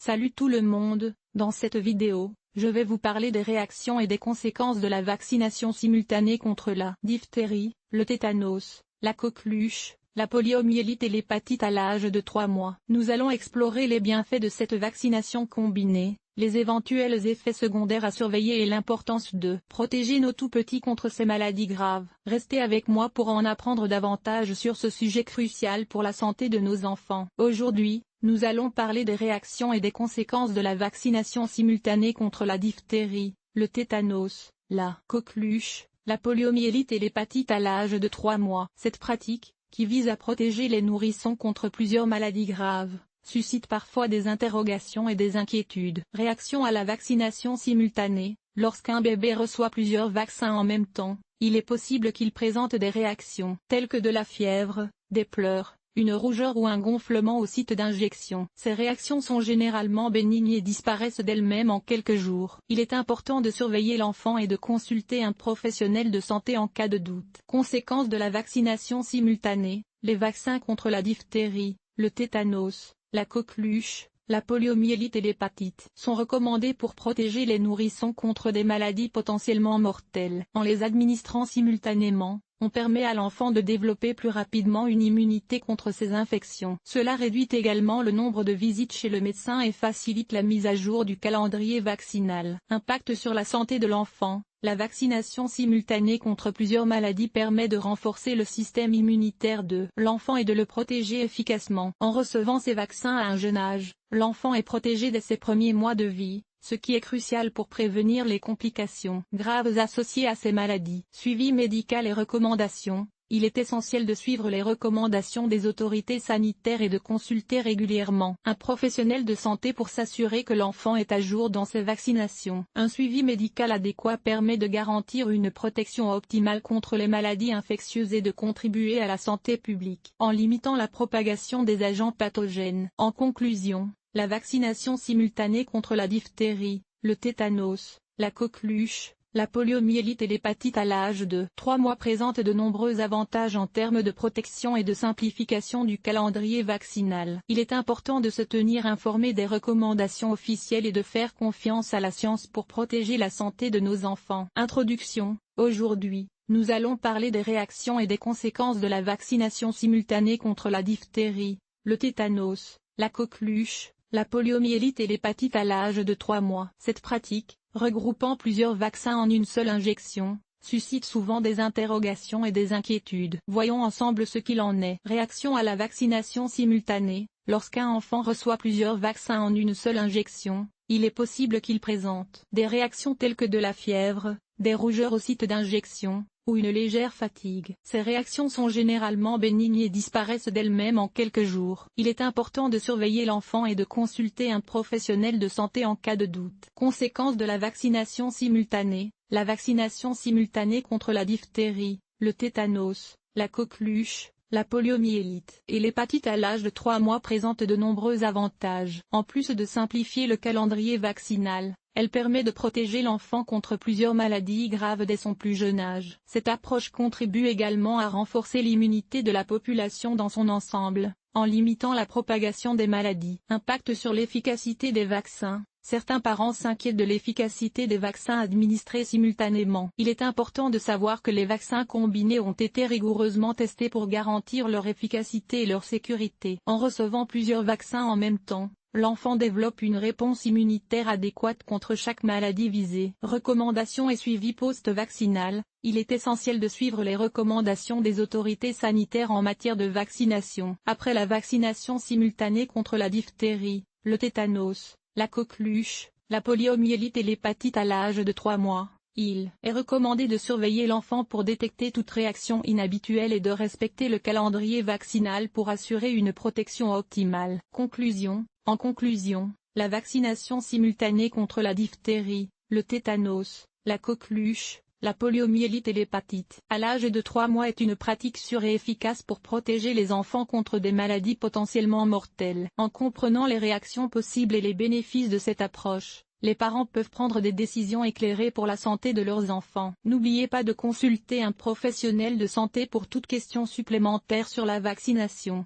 Salut tout le monde, dans cette vidéo, je vais vous parler des réactions et des conséquences de la vaccination simultanée contre la diphtérie, le tétanos, la coqueluche, la poliomyélite et l'hépatite à l'âge de 3 mois. Nous allons explorer les bienfaits de cette vaccination combinée, les éventuels effets secondaires à surveiller et l'importance de protéger nos tout-petits contre ces maladies graves. Restez avec moi pour en apprendre davantage sur ce sujet crucial pour la santé de nos enfants. Aujourd'hui, nous allons parler des réactions et des conséquences de la vaccination simultanée contre la diphtérie, le tétanos, la coqueluche, la poliomyélite et l'hépatite à l'âge de 3 mois. Cette pratique, qui vise à protéger les nourrissons contre plusieurs maladies graves, suscite parfois des interrogations et des inquiétudes. Réaction à la vaccination simultanée. Lorsqu'un bébé reçoit plusieurs vaccins en même temps, il est possible qu'il présente des réactions telles que de la fièvre, des pleurs, une rougeur ou un gonflement au site d'injection. Ces réactions sont généralement bénignes et disparaissent d'elles-mêmes en quelques jours. Il est important de surveiller l'enfant et de consulter un professionnel de santé en cas de doute. Conséquences de la vaccination simultanée. Les vaccins contre la diphtérie, le tétanos, la coqueluche, la poliomyélite et l'hépatite sont recommandés pour protéger les nourrissons contre des maladies potentiellement mortelles. En les administrant simultanément, on permet à l'enfant de développer plus rapidement une immunité contre ces infections. Cela réduit également le nombre de visites chez le médecin et facilite la mise à jour du calendrier vaccinal. Impact sur la santé de l'enfant. La vaccination simultanée contre plusieurs maladies permet de renforcer le système immunitaire de l'enfant et de le protéger efficacement. En recevant ces vaccins à un jeune âge, l'enfant est protégé dès ses premiers mois de vie, ce qui est crucial pour prévenir les complications graves associées à ces maladies. Suivi médical et recommandations. Il est essentiel de suivre les recommandations des autorités sanitaires et de consulter régulièrement un professionnel de santé pour s'assurer que l'enfant est à jour dans ses vaccinations. Un suivi médical adéquat permet de garantir une protection optimale contre les maladies infectieuses et de contribuer à la santé publique en limitant la propagation des agents pathogènes. En conclusion, la vaccination simultanée contre la diphtérie, le tétanos, la coqueluche, la poliomyélite et l'hépatite à l'âge de 3 mois présente de nombreux avantages en termes de protection et de simplification du calendrier vaccinal. Il est important de se tenir informé des recommandations officielles et de faire confiance à la science pour protéger la santé de nos enfants. Introduction. Aujourd'hui, nous allons parler des réactions et des conséquences de la vaccination simultanée contre la diphtérie, le tétanos, la coqueluche, la poliomyélite et l'hépatite à l'âge de 3 mois. Cette pratique, regroupant plusieurs vaccins en une seule injection, suscite souvent des interrogations et des inquiétudes. Voyons ensemble ce qu'il en est. Réaction à la vaccination simultanée. Lorsqu'un enfant reçoit plusieurs vaccins en une seule injection, il est possible qu'il présente des réactions telles que de la fièvre, des rougeurs au site d'injection, ou une légère fatigue. Ces réactions sont généralement bénignes et disparaissent d'elles-mêmes en quelques jours. Il est important de surveiller l'enfant et de consulter un professionnel de santé en cas de doute. Conséquences de la vaccination simultanée. La vaccination simultanée contre la diphtérie, le tétanos, la coqueluche, la poliomyélite et l'hépatite à l'âge de 3 mois présente de nombreux avantages. En plus de simplifier le calendrier vaccinal, elle permet de protéger l'enfant contre plusieurs maladies graves dès son plus jeune âge. Cette approche contribue également à renforcer l'immunité de la population dans son ensemble, en limitant la propagation des maladies. Impact sur l'efficacité des vaccins. Certains parents s'inquiètent de l'efficacité des vaccins administrés simultanément. Il est important de savoir que les vaccins combinés ont été rigoureusement testés pour garantir leur efficacité et leur sécurité. En recevant plusieurs vaccins en même temps, l'enfant développe une réponse immunitaire adéquate contre chaque maladie visée. Recommandations et suivi post-vaccinal. Il est essentiel de suivre les recommandations des autorités sanitaires en matière de vaccination. Après la vaccination simultanée contre la diphtérie, le tétanos, la coqueluche, la poliomyélite et l'hépatite à l'âge de 3 mois, il est recommandé de surveiller l'enfant pour détecter toute réaction inhabituelle et de respecter le calendrier vaccinal pour assurer une protection optimale. Conclusion. En conclusion, la vaccination simultanée contre la diphtérie, le tétanos, la coqueluche, la poliomyélite et l'hépatite à l'âge de 3 mois est une pratique sûre et efficace pour protéger les enfants contre des maladies potentiellement mortelles. En comprenant les réactions possibles et les bénéfices de cette approche, les parents peuvent prendre des décisions éclairées pour la santé de leurs enfants. N'oubliez pas de consulter un professionnel de santé pour toute question supplémentaire sur la vaccination.